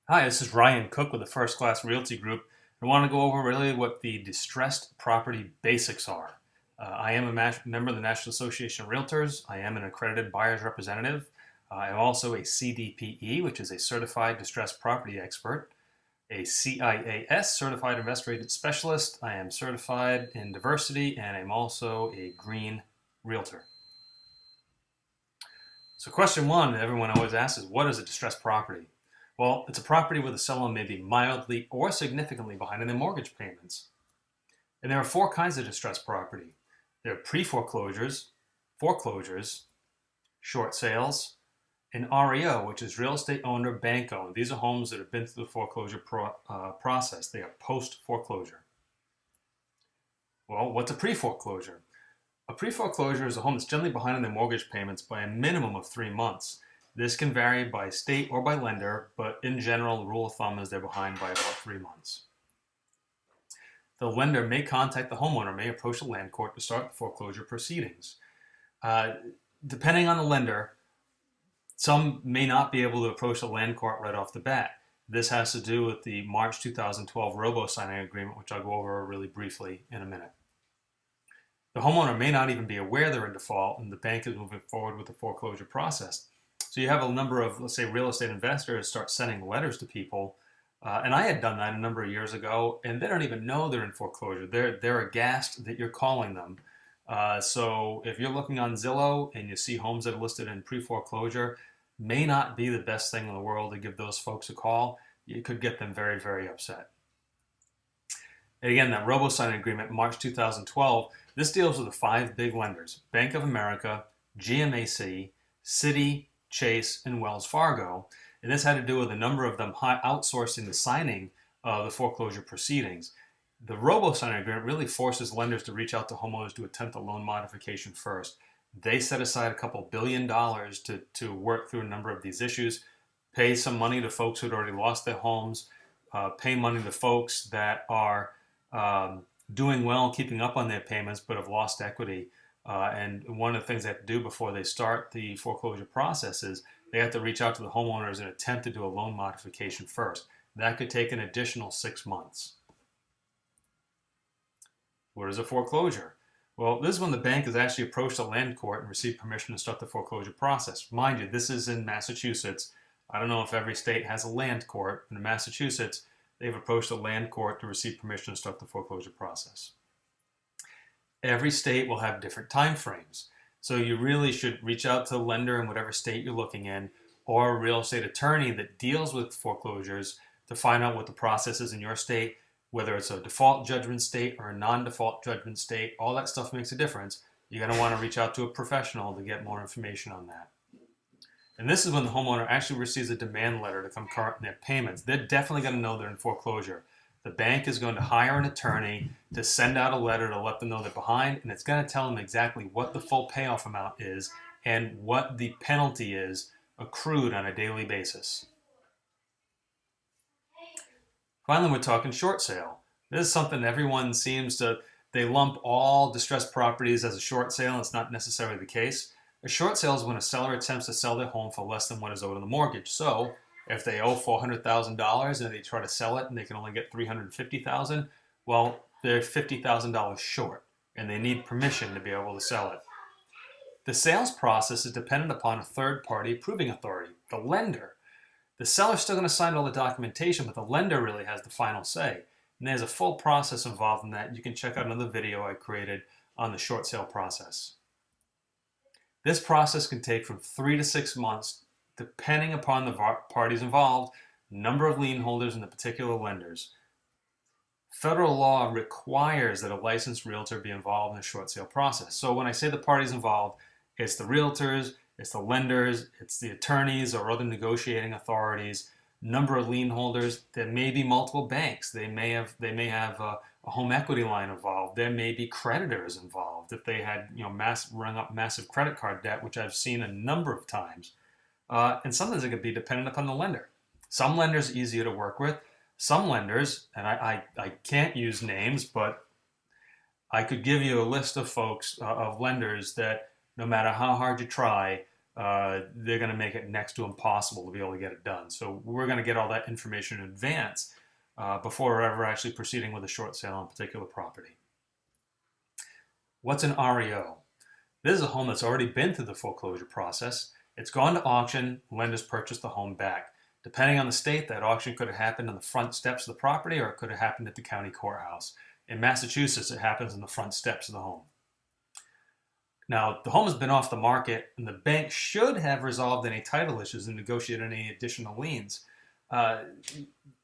Hi, this is Ryan Cook with the First Class Realty Group. I want to go over really what the distressed property basics are. I am a member of the National Association of Realtors. I am an accredited buyer's representative. I am also a CDPE, which is a certified distressed property expert, a CIAS, certified investor agent specialist. I am certified in diversity, and I'm also a green realtor. So question one that everyone always asks is, what is a distressed property? Well, it's a property where the seller may be mildly or significantly behind in their mortgage payments. And there are four kinds of distressed property. There are pre-foreclosures, foreclosures, short sales, and REO, which is real estate owned or bank owned. These are homes that have been through the foreclosure process. They are post-foreclosure. Well, what's a pre-foreclosure? A pre-foreclosure is a home that's generally behind in their mortgage payments by a minimum of 3 months. This can vary by state or by lender, but in general, the rule of thumb is they're behind by about 3 months. The lender may contact the homeowner, may approach the land court to start the foreclosure proceedings. Depending on the lender, some may not be able to approach the land court right off the bat. This has to do with the March 2012 robo-signing agreement, which I'll go over really briefly in a minute. The homeowner may not even be aware they're in default and the bank is moving forward with the foreclosure process. So you have a number of, let's say, real estate investors start sending letters to people. And I had done that a number of years ago, and they don't even know they're in foreclosure. They're aghast that you're calling them. So if you're looking on Zillow and you see homes that are listed in pre-foreclosure, may not be the best thing in the world to give those folks a call. You could get them very, very upset. And again, that robo-signing agreement, March 2012, this deals with the five big lenders: Bank of America, GMAC, Citi, Chase, and Wells Fargo. And this had to do with a number of them outsourcing the signing of the foreclosure proceedings. The robo-signing agreement really forces lenders to reach out to homeowners to attempt a loan modification first. They set aside a couple $1 billion to work through a number of these issues, pay some money to folks who had already lost their homes, pay money to folks that are doing well, keeping up on their payments, but have lost equity. And one of the things they have to do before they start the foreclosure process is they have to reach out to the homeowners and attempt to do a loan modification first. That could take an additional 6 months. What is a foreclosure? Well, this is when the bank has actually approached the land court and received permission to start the foreclosure process. Mind you, this is in Massachusetts. I don't know if every state has a land court, but in Massachusetts, they've approached the land court to receive permission to start the foreclosure process. Every state will have different time frames. So you really should reach out to the lender in whatever state you're looking in, or a real estate attorney that deals with foreclosures to find out what the process is in your state, whether it's a default judgment state or a non-default judgment state. All that stuff makes a difference. You're going to want to reach out to a professional to get more information on that. And this is when the homeowner actually receives a demand letter to come current in their payments. They're definitely going to know they're in foreclosure. The bank is going to hire an attorney to send out a letter to let them know they're behind, and it's going to tell them exactly what the full payoff amount is and what the penalty is accrued on a daily basis. Finally, we're talking short sale. This is something everyone seems to, they lump all distressed properties as a short sale, and it's not necessarily the case. A short sale is when a seller attempts to sell their home for less than what is owed on the mortgage. So if they owe $400,000 and they try to sell it and they can only get $350,000, well, they're $50,000 short and they need permission to be able to sell it. The sales process is dependent upon a third-party approving authority, the lender. The seller's still going to sign all the documentation, but the lender really has the final say. And there's a full process involved in that. You can check out another video I created on the short sale process. This process can take from 3 to 6 months, depending upon the parties involved, number of lien holders, and the particular lenders. Federal law requires that a licensed realtor be involved in the short sale process. So when I say the parties involved, it's the realtors, it's the lenders, it's the attorneys or other negotiating authorities, number of lien holders. There may be multiple banks. They may have a home equity line involved. There may be creditors involved if they had rung up massive credit card debt, which I've seen a number of times. And sometimes it could be dependent upon the lender. Some lenders are easier to work with. Some lenders, and I can't use names, but I could give you a list of folks, of lenders that no matter how hard you try, they're going to make it next to impossible to be able to get it done. So we're going to get all that information in advance before we're ever actually proceeding with a short sale on a particular property. What's an REO? This is a home that's already been through the foreclosure process. It's gone to auction, lenders purchased the home back. Depending on the state, that auction could have happened on the front steps of the property or it could have happened at the county courthouse. In Massachusetts, it happens on the front steps of the home. Now, the home has been off the market and the bank should have resolved any title issues and negotiated any additional liens.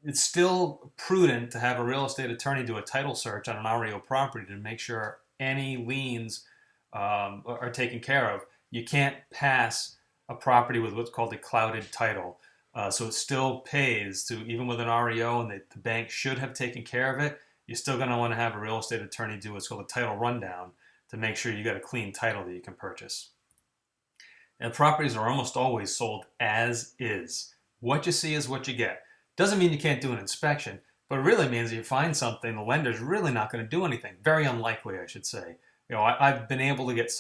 It's still prudent to have a real estate attorney do a title search on an REO property to make sure any liens are taken care of. You can't pass a property with what's called a clouded title. So it still pays to, even with an REO and the bank should have taken care of it, you're still going to want to have a real estate attorney do what's called a title rundown to make sure you got a clean title that you can purchase. And properties are almost always sold as is. What you see is what you get. Doesn't mean you can't do an inspection, but it really means if you find something, the lender's really not going to do anything. Very unlikely, I should say. You know, I've been able to give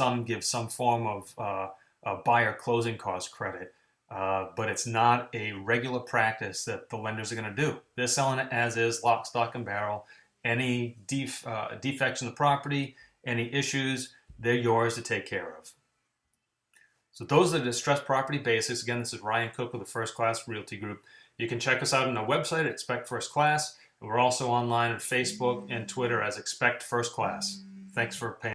some form of a buyer closing cost credit, but it's not a regular practice that the lenders are going to do. They're selling it as is, lock, stock, and barrel. Any defects in the property, any issues, they're yours to take care of. So those are the distressed property basics. Again, this is Ryan Cook with the First Class Realty Group. You can check us out on our website at Expect First Class. And we're also online on Facebook and Twitter as Expect First Class. Thanks for paying.